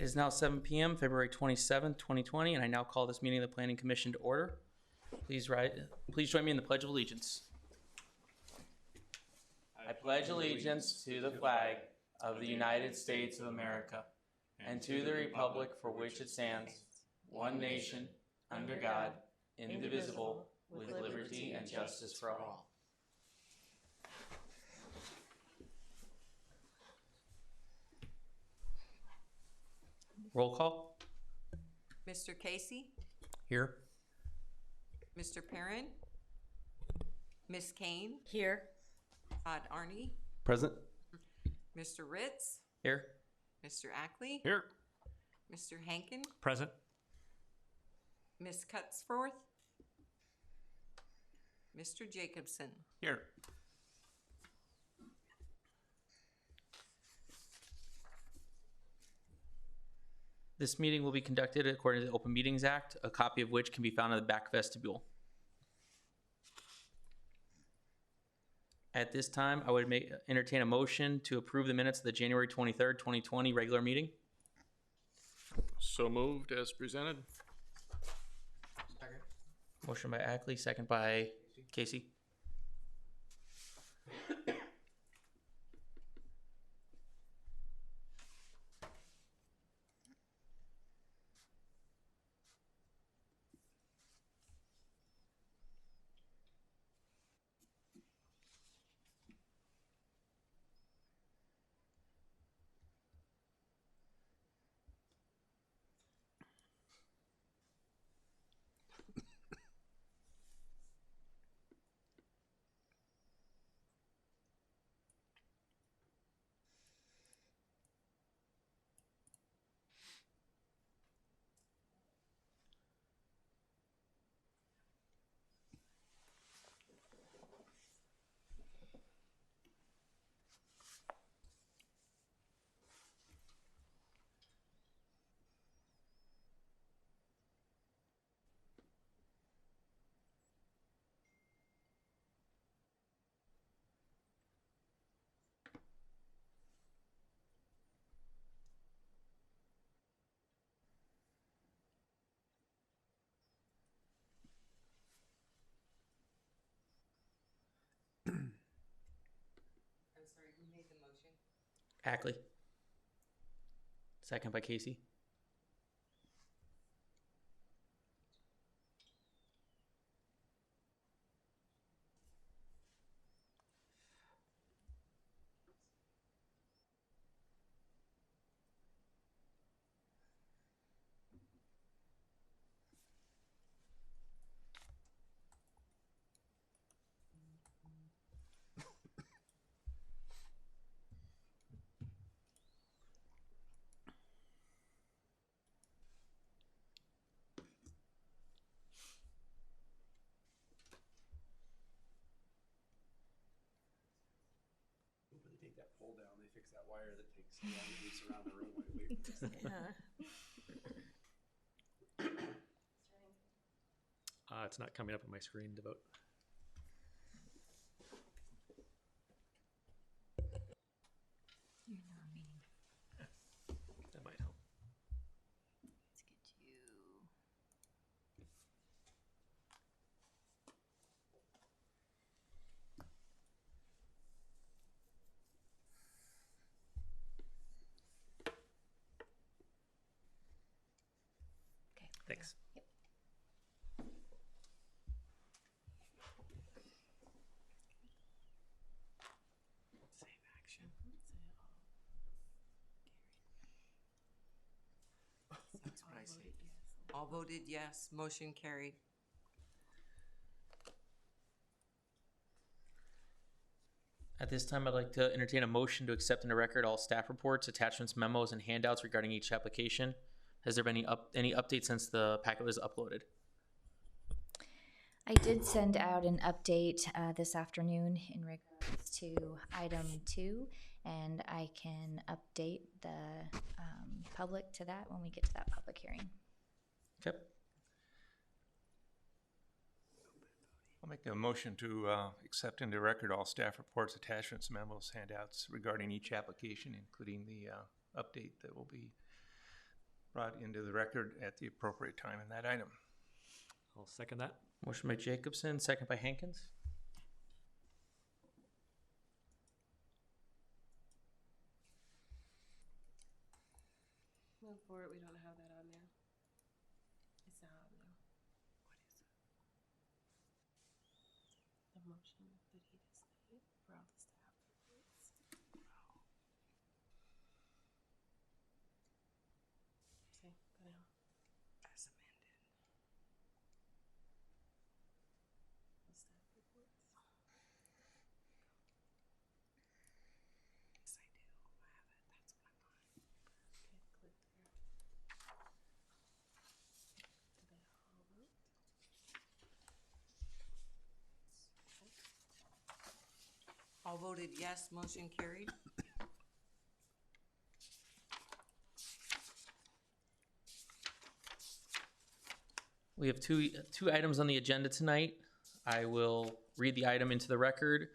It is now 7 p.m., February 27th, 2020, and I now call this meeting of the Planning Commission to order. Please join me in the Pledge of Allegiance. I pledge allegiance to the flag of the United States of America and to the republic for which it stands, one nation, under God, indivisible, with liberty and justice for all. Roll call. Mr. Casey? Here. Mr. Perrin? Ms. Kane? Here. Todd Arney? Present. Mr. Ritz? Here. Mr. Ackley? Here. Mr. Hankin? Present. Ms. Cutsforth? Mr. Jacobson? Here. This meeting will be conducted according to the Open Meetings Act, a copy of which can be found in the back vestibule. At this time, I would entertain a motion to approve the minutes of the January 23rd, 2020 regular meeting. So moved as presented. Motion by Ackley, second by Casey. I'm sorry, who made the motion? Ackley. Second by Casey. When they take that pole down, they fix that wire that takes so long to reach around the room while you wait for this. It's not coming up on my screen to vote. That might help. Let's get you. Okay. Thanks. Yep. Save action. That's what I say. All voted yes, motion carried. At this time, I'd like to entertain a motion to accept into record all staff reports, attachments, memos, and handouts regarding each application. Has there been any updates since the packet was uploaded? I did send out an update this afternoon in regards to item 2, and I can update the public to that when we get to that public hearing. Okay. I'll make a motion to accept into record all staff reports, attachments, memos, handouts regarding each application, including the update that will be brought into the record at the appropriate time in that item. I'll second that. Motion by Jacobson, second by Hankins. Move forward, we don't have that on there. It's not on there. What is it? The motion that he just made for all the staff reports. See, go down. As amended. The staff reports. Yes, I do. I have it. That's what I'm on. Okay, click there. Do they all vote? All voted yes, motion carried. We have two items on the agenda tonight. I will read the item into the record,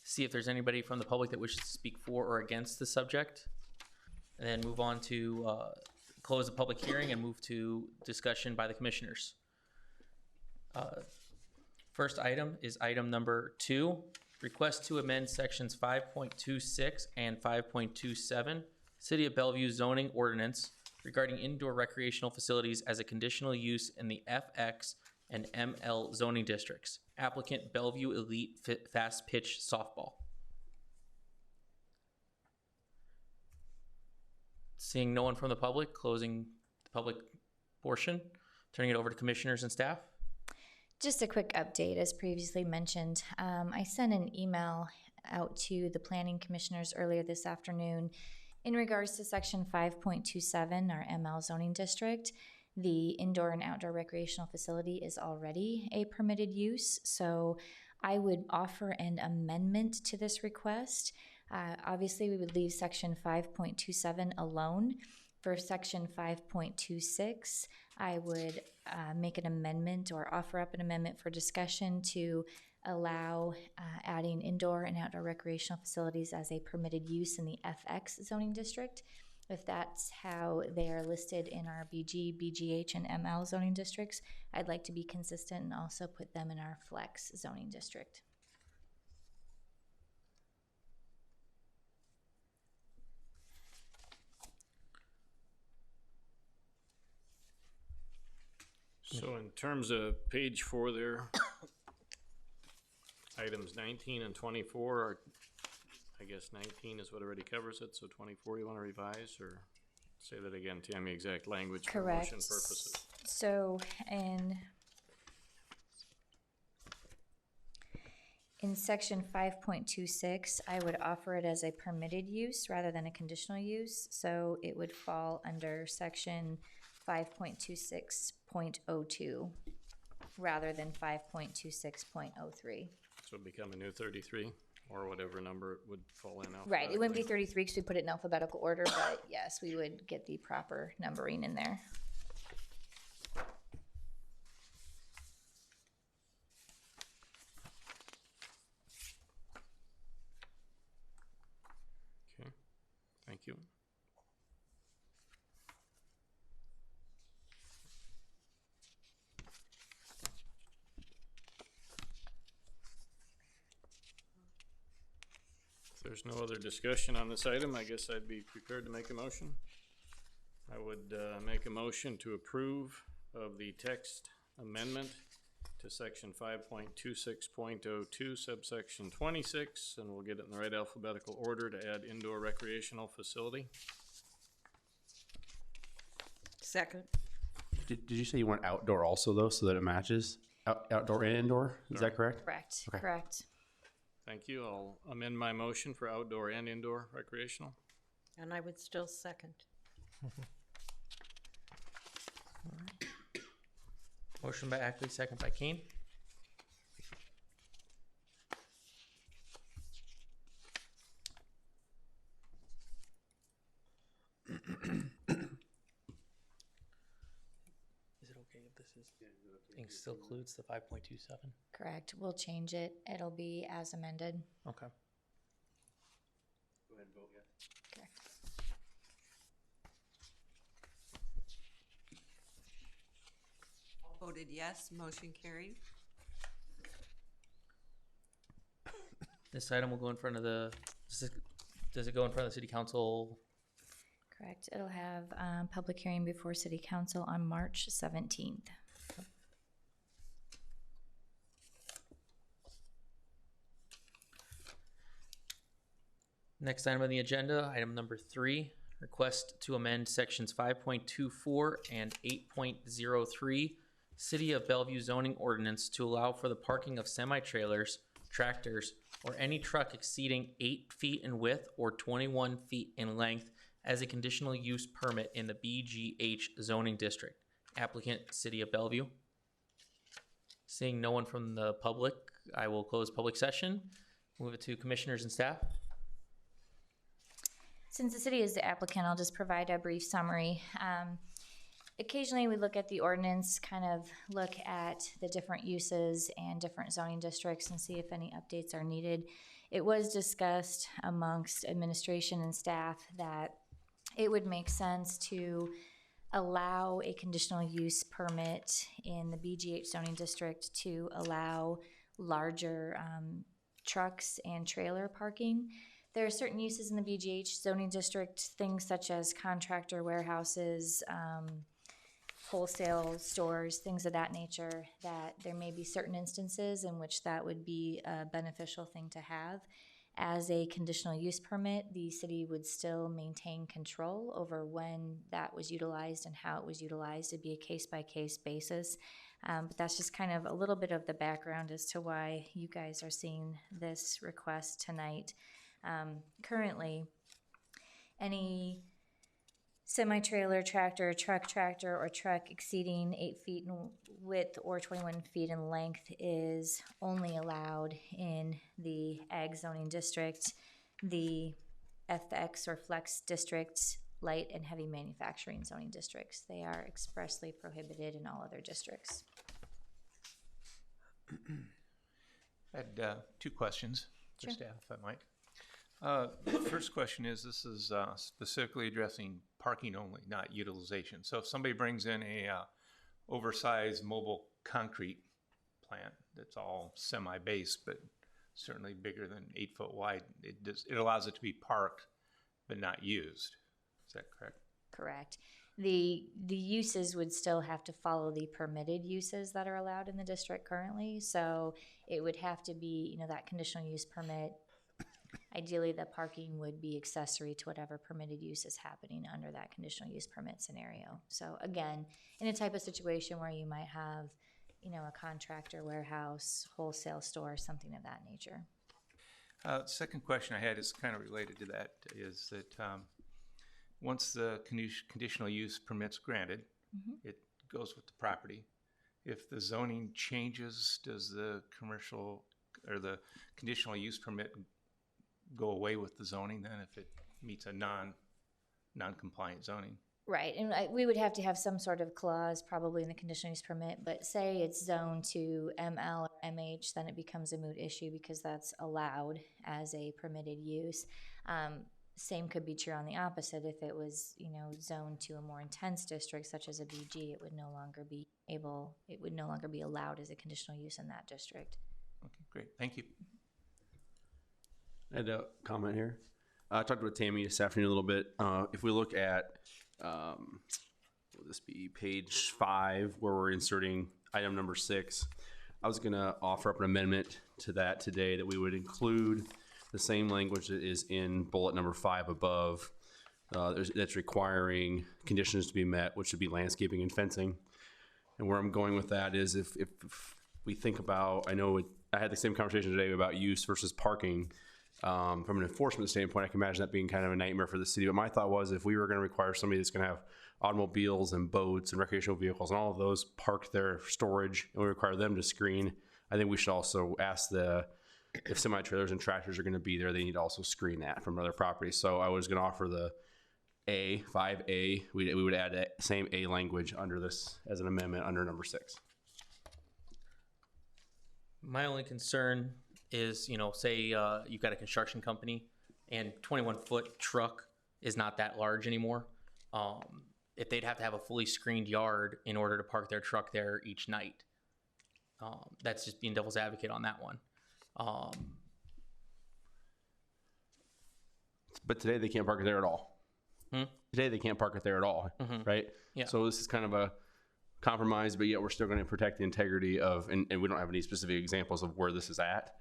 see if there's anybody from the public that wishes to speak for or against the subject, and then move on to close the public hearing and move to discussion by the commissioners. First item is item number 2, request to amend sections 5.26 and 5.27 City of Bellevue zoning ordinance regarding indoor recreational facilities as a conditional use in the FX and ML zoning districts. Applicant Bellevue Elite Fast Pitch Softball. Seeing no one from the public, closing the public portion, turning it over to commissioners and staff. Just a quick update, as previously mentioned. I sent an email out to the planning commissioners earlier this afternoon in regards to section 5.27, our ML zoning district. The indoor and outdoor recreational facility is already a permitted use, so I would offer an amendment to this request. Obviously, we would leave section 5.27 alone. For section 5.26, I would make an amendment or offer up an amendment for discussion to allow adding indoor and outdoor recreational facilities as a permitted use in the FX zoning district. If that's how they are listed in our BG, BGH, and ML zoning districts, I'd like to be consistent and also put them in our Flex zoning district. So in terms of page 4 there, items 19 and 24 are, I guess 19 is what already covers it, so 24 you want to revise, or say that again, Tammy, exact language for Correct. motion purposes. So in section 5.26, I would offer it as a permitted use rather than a conditional use. So it would fall under section 5.26.02 rather than 5.26.03. So it'd become a new 33, or whatever number it would fall in alphabetically. Right, it wouldn't be 33 because we put it in alphabetical order, but yes, we would get the proper numbering in there. Okay, thank you. If there's no other discussion on this item, I guess I'd be prepared to make a motion. I would make a motion to approve of the text amendment to section 5.26.02 subsection 26, and we'll get it in the right alphabetical order to add indoor recreational facility. Second. Did you say you want outdoor also though, so that it matches outdoor and indoor? Is that correct? Correct, Okay. correct. Thank you. I'll amend my motion for outdoor and indoor recreational. And I would still second. Motion by Ackley, second by Kane. Is it okay if this still includes the 5.27? Correct. We'll change it. It'll be as amended. Okay. Go ahead and vote, yeah. Correct. voted yes, motion carried. This item will go in front of the, does it go in front of the city council? Correct. It'll have public hearing before City Council on March 17th. Next item on the agenda, item number 3, request to amend sections 5.24 and 8.03 City of Bellevue zoning ordinance to allow for the parking of semi-trailers, tractors, or any truck exceeding 8 feet in width or 21 feet in length as a conditional use permit in the BGH zoning district. Applicant, City of Bellevue. Seeing no one from the public, I will close public session. Move it to commissioners and staff. Since the city is the applicant, I'll just provide a brief summary. Occasionally we look at the ordinance, kind of look at the different uses and different zoning districts and see if any updates are needed. It was discussed amongst administration and staff that it would make sense to allow a conditional use permit in the BGH zoning district to allow larger trucks and trailer parking. There are certain uses in the BGH zoning district, things such as contractor warehouses, wholesale stores, things of that nature, that there may be certain instances in which that would be a beneficial thing to have. As a conditional use permit, the city would still maintain control over when that was utilized and how it was utilized. It'd be a case-by-case basis. But that's just kind of a little bit of the background as to why you guys are seeing this request tonight. Currently, any semi-trailer, tractor, or truck exceeding 8 feet in width or 21 feet in length is only allowed in the ag zoning district, the FX or flex districts, light and heavy manufacturing zoning districts. They are expressly prohibited in all other districts. I had 2 questions for Sure. staff, if I might. The first question is, this is specifically addressing parking only, not utilization. So if somebody brings in a oversized mobile concrete plant that's all semi-base, but certainly bigger than 8 foot wide, it allows it to be parked but not used. Is that correct? Correct. The uses would still have to follow the permitted uses that are allowed in the district currently. So it would have to be, that conditional use permit. Ideally, the parking would be accessory to whatever permitted use is happening under that conditional use permit scenario. So again, in a type of situation where you might have, a contractor, warehouse, wholesale store, something of that nature. Second question I had is kind of related to that, is that once the conditional use permit's granted, it goes with the property. If the zoning changes, does the commercial or the conditional use permit go away with the zoning then if it meets a non-compliant zoning? Right, and we would have to have some sort of clause probably in the conditional use permit, but say it's zoned to ML or MH, then it becomes a moot issue because that's allowed as a permitted use. Same could be true on the opposite. If it was, zoned to a more intense district such as a BG, it would no longer be allowed as a conditional use in that district. Okay, great, thank you. I had a comment here. I talked with Tammy this afternoon a little bit. If we look at, will this be page 5, where we're inserting item number 6, I was going to offer up an amendment to that today that we would include the same language that is in bullet number 5 above. That's requiring conditions to be met, which would be landscaping and fencing. And where I'm going with that is if we think about, I had the same conversation today about use versus parking. From an enforcement standpoint, I can imagine that being kind of a nightmare for the city. But my thought was, if we were going to require somebody that's going to have automobiles and boats and recreational vehicles and all of those parked there for storage, and we require them to screen, I think we should also ask if semi-trailers and tractors are going to be there, they need to also screen that from other properties. So I was going to offer the 5A, we would add that same A language under this as an amendment under number 6. My only concern is, say you've got a construction company and 21-foot truck is not that large anymore. if they'd have to have a fully screened yard in order to park their truck there each night. That's just being devil's advocate on that one. But today they can't park it there at all. Today they can't park it there at all, right? Yeah. So this is kind of a compromise, but yet we're still going to protect the integrity of, and we don't have any specific examples of where this is at.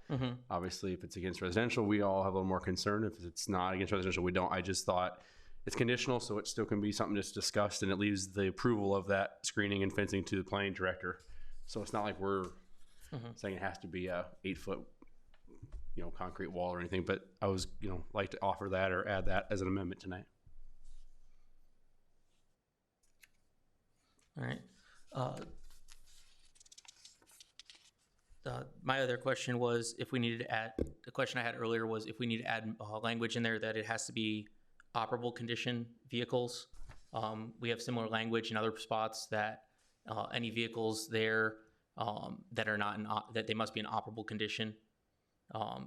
Obviously, if it's against residential, we all have a little more concern. If it's not against residential, we don't. I just thought it's conditional, so it still can be something that's discussed, and it leaves the approval of that screening and fencing to the planning director. So it's not like we're saying it has to be a 8-foot, concrete wall or anything, but I was, like to offer that or add that as an amendment tonight. All right. My other question was if we needed to add, the question I had earlier was if we need to add language in there that it has to be operable condition vehicles. We have similar language in other spots that any vehicles there that are not that they must be in operable condition.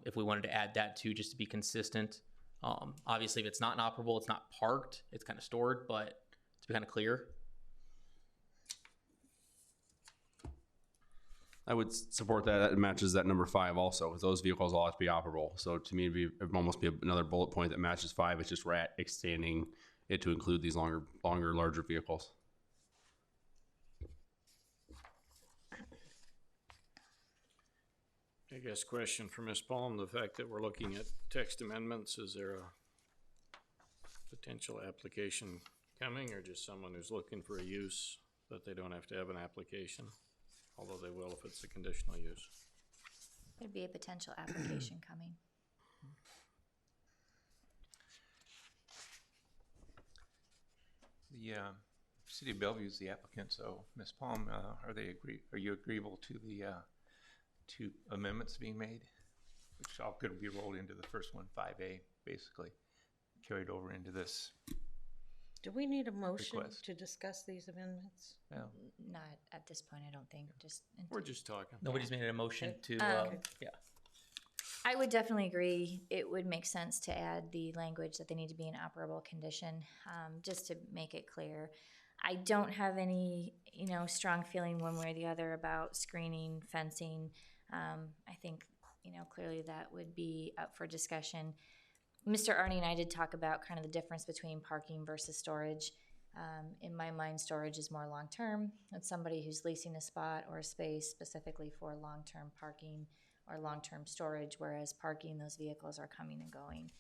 If we wanted to add that too, just to be consistent. Obviously, if it's not inoperable, it's not parked, it's kind of stored, but to be kind of clear. I would support that. It matches that number 5 also, because those vehicles all have to be operable. So to me, it'd almost be another bullet point that matches 5. It's just extending it to include these larger vehicles. I guess question for Ms. Palm, the fact that we're looking at text amendments, is there a potential application coming, or just someone who's looking for a use that they don't have to have an application? Although they will if it's a conditional use. There'd be a potential application coming. The City of Bellevue is the applicant, so Ms. Palm, are you agreeable to the two amendments being made? Which all could be rolled into the first one, 5A, basically, carried over into this. Do we need a motion Request. to discuss these amendments? Yeah. Not at this point, I don't think. We're just talking. Nobody's made a motion to, yeah. I would definitely agree. It would make sense to add the language that they need to be in operable condition, just to make it clear. I don't have any, strong feeling one way or the other about screening, fencing. I think, clearly that would be up for discussion. Mr. Arnie and I did talk about kind of the difference between parking versus storage. In my mind, storage is more long-term. It's somebody who's leasing a spot or a space specifically for long-term parking or long-term storage, whereas parking, those vehicles are coming and going.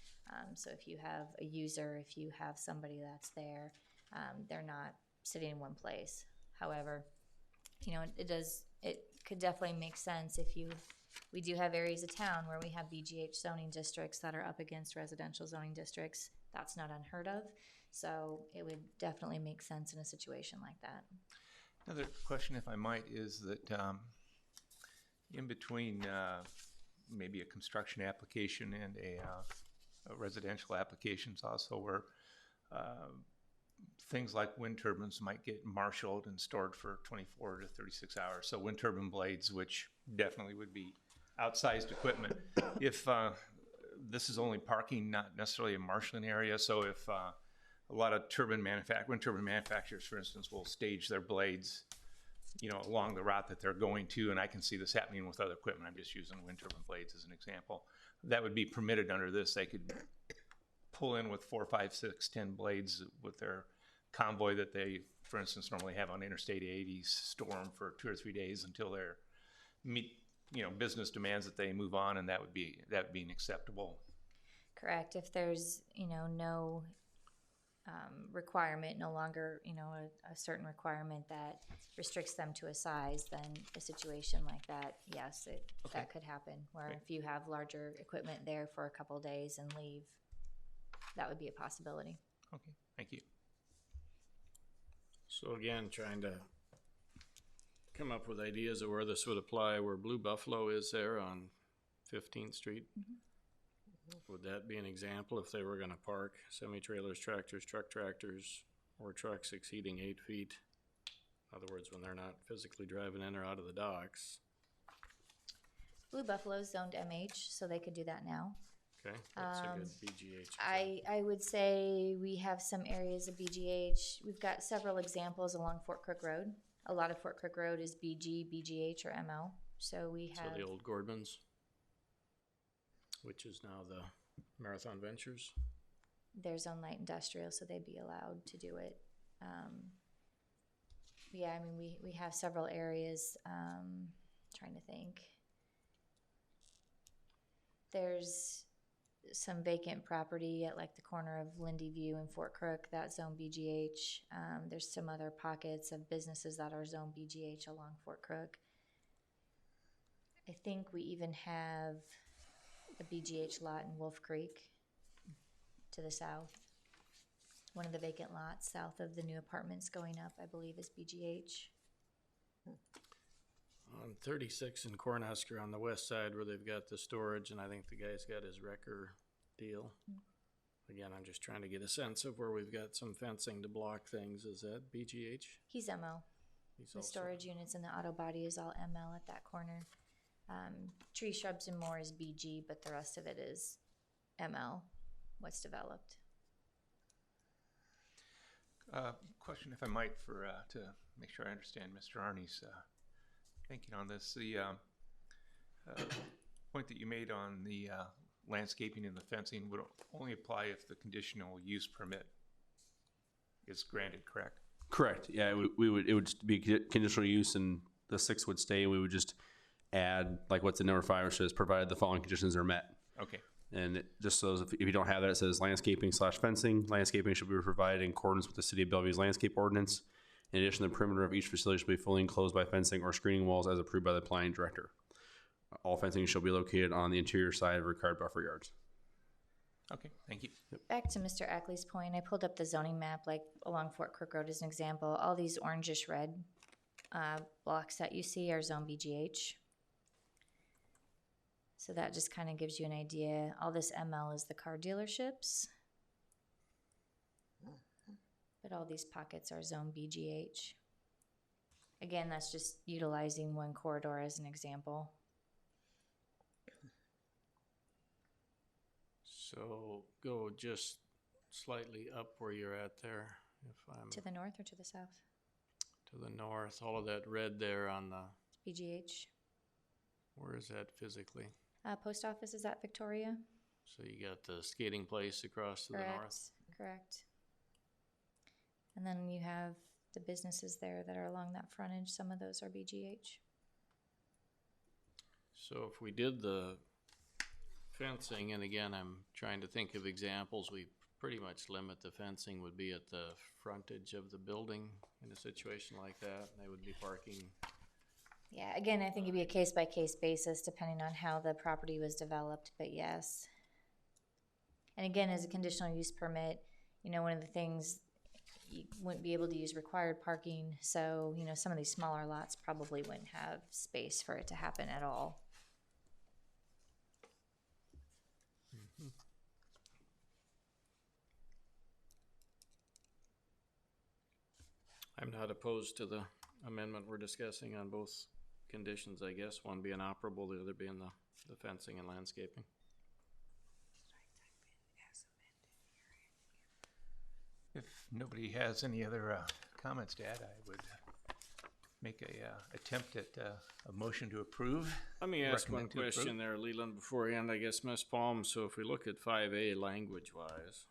So if you have a user, if you have somebody that's there, they're not sitting in one place. However, it could definitely make sense we do have areas of town where we have BGH zoning districts that are up against residential zoning districts. That's not unheard of. So it would definitely make sense in a situation like that. Another question, if I might, is that in between maybe a construction application and a residential applications also where things like wind turbines might get marshaled and stored for 24 to 36 hours. So wind turbine blades, which definitely would be outsized equipment. If this is only parking, not necessarily a marshaling area, so if a lot of wind turbine manufacturers, for instance, will stage their blades, along the route that they're going to, and I can see this happening with other equipment. I'm just using wind turbine blades as an example. That would be permitted under this. They could pull in with 4, 5, 6, 10 blades with their convoy that they, for instance, normally have on Interstate 80, store them for 2 or 3 days until they're meet, business demands that they move on, and that would be an acceptable. Correct. If there's, no requirement, no longer, a certain requirement that restricts them to a size, then a situation like that, yes, that could happen. Where if you have larger equipment there for a couple of days and leave, that would be a possibility. Okay, thank you. So again, trying to come up with ideas of where this would apply, where Blue Buffalo is there on 15th Street. Would that be an example if they were going to park semi-trailers, tractors, truck tractors, or trucks exceeding 8 feet? In other words, when they're not physically driving in or out of the docks. Blue Buffalo's zoned MH, so they could do that now. Okay, that's a good BGH. I would say we have some areas of BGH. We've got several examples along Fort Crook Road. A lot of Fort Crook Road is BG, BGH, or ML. So we So have the old Gordmans, which is now the Marathon Ventures. their zone light industrial, so they'd be allowed to do it. Yeah, I mean, we have several areas. Trying to think. There's some vacant property at like the corner of Lindy View and Fort Crook, that zone BGH. There's some other pockets of businesses that are zone BGH along Fort Crook. I think we even have a BGH lot in Wolf Creek to the south. One of the vacant lots south of the new apartments going up, I believe, is BGH. On 36 in Cornhusker on the west side where they've got the storage, and I think the guy's got his wrecker deal. Again, I'm just trying to get a sense of where we've got some fencing to block things. Is that BGH? He's ML. He's The also- storage units and the auto body is all ML at that corner. Tree, shrubs, and more is BG, but the rest of it is ML, what's developed. Question, if I might, for to make sure I understand Mr. Arnie's thinking on this. The point that you made on the landscaping and the fencing would only apply if the conditional use permit is granted, correct? Correct. Yeah, it would just be conditional use, and the 6 would stay. We would just add like what's in number 5, which says provided the following conditions are met. Okay. And it just so if you don't have that, it says landscaping/fencing. Landscaping should be provided in accordance with the City of Bellevue's landscape ordinance. In addition, the perimeter of each facility should be fully enclosed by fencing or screening walls as approved by the planning director. All fencing shall be located on the interior side of required buffer yards. Okay, thank you. Back to Mr. Ackley's point, I pulled up the zoning map, like along Fort Crook Road as an example. All these orangish red blocks that you see are zone BGH. So that just kind of gives you an idea. All this ML is the car dealerships. But all these pockets are zone BGH. Again, that's just utilizing one corridor as an example. So go just slightly up where you're at there. If I'm To the north or to the south? to the north, all of that red there on the, BGH. where is that physically? Post office is at Victoria. So you got the skating place across to the north. Correct. And then you have the businesses there that are along that frontage. Some of those are BGH. So if we did the fencing, and again, I'm trying to think of examples, we pretty much limit the fencing would be at the frontage of the building in a situation like that. They would be parking. Yeah, again, I think it'd be a case-by-case basis depending on how the property was developed, but yes. And again, as a conditional use permit, you know, one of the things, you wouldn't be able to use required parking, so, you know, some of these smaller lots probably wouldn't have space for it to happen at all. I'm not opposed to the amendment we're discussing on both conditions, I guess, one being operable, the other being the fencing and landscaping. If nobody has any other comments to add, I would make a attempt at a motion to approve. Let me ask one Recommend to approve. question there, Leland, beforehand, I guess, Ms. Palm. So if we look at 5A language-wise,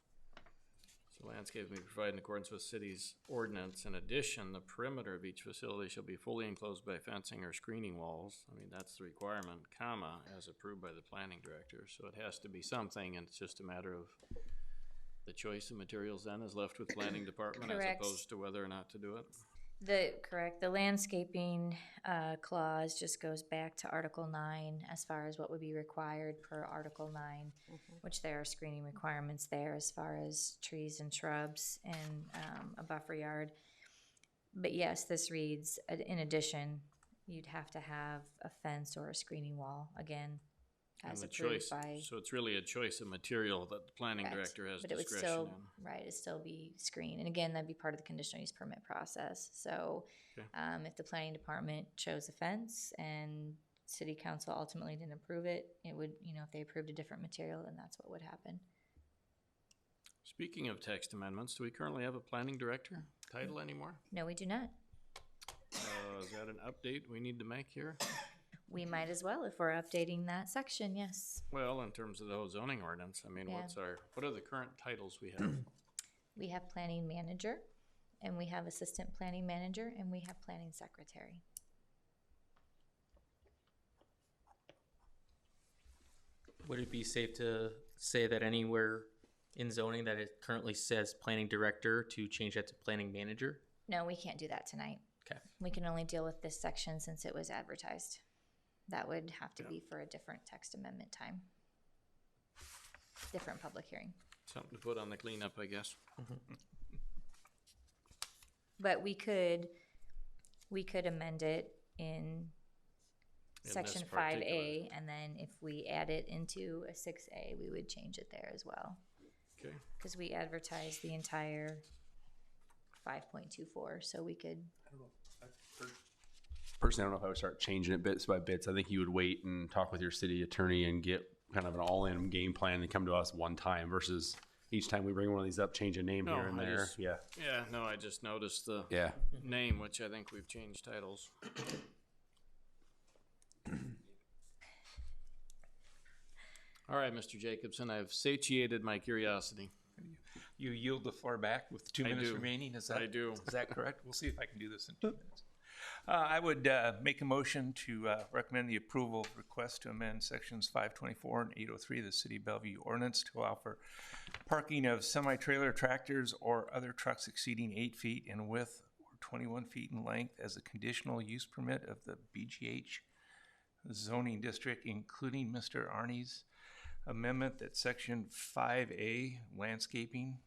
so landscape may be provided in accordance with city's ordinance. In addition, the perimeter of each facility shall be fully enclosed by fencing or screening walls. I mean, that's the requirement, comma, as approved by the planning director. So it has to be something, and it's just a matter of the choice of materials then is left with planning department as Correct. opposed to whether or not to do it. The landscaping clause just goes back to Article 9 as far as what would be required per Article 9, which there are screening requirements there as far as trees and shrubs and a buffer yard. But yes, this reads, in addition, you'd have to have a fence or a screening wall, again, And as the approved choice, by. so it's really a choice of material that the planning Correct. director has But it would discretion still, in. right, it'd still be screened. And again, that'd be part of the conditional use permit process. So Okay. if the planning department chose a fence and city council ultimately didn't approve it, it would, if they approved a different material, then that's what would happen. Speaking of text amendments, do we currently have a planning director title anymore? No, we do not. Is that an update we need to make here? We might as well if we're updating that section, yes. Well, in terms of the whole zoning ordinance, I mean, Yeah. what are the current titles we have? We have planning manager, and we have assistant planning manager, and we have planning secretary. Would it be safe to say that anywhere in zoning that it currently says planning director to change that to planning manager? No, we can't do that tonight. Okay. We can only deal with this section since it was advertised. That would have to be for a different text amendment time. Different public hearing. Something to put on the cleanup, I guess. But we could amend it in this section particular- 5A, and then if we add it into a 6A, we would change it there as well. Okay. Because we advertised the entire 5.24, so we could, Personally, I don't know if I would start changing it bits by bits. I think you would wait and talk with your city attorney and get kind of an all-in game plan and come to us one time versus each time we bring one of these up, change a name No, here and I there. just- Yeah. Yeah, no, I just noticed the Yeah. name, which I think we've changed titles. All right, Mr. Jacobson, I've satiated my curiosity. You yield the floor back with 2 I minutes do. remaining, is I that, do. is that correct? We'll see if I can do this in 2 minutes. I would make a motion to recommend the approval of request to amend sections 524 and 803 of the City of Bellevue ordinance to allow for parking of semi-trailer tractors or other trucks exceeding 8 feet in width or 21 feet in length as a conditional use permit of the BGH zoning district, including Mr. Arnie's amendment that section 5A landscaping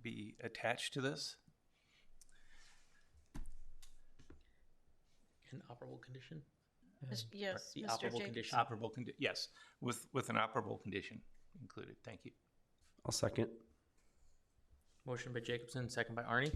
be attached to this. An operable condition? Yes, The Mr. operable Jacobs. condition. Yes, with an operable condition included. Thank you. I'll second. Motion by Jacobson, second by Arnie.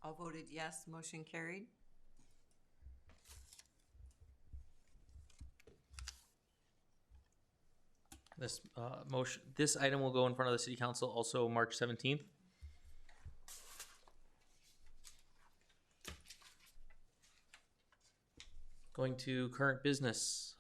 All voted yes, motion carried. This item will go in front of the city council also March 17th. Going to current business,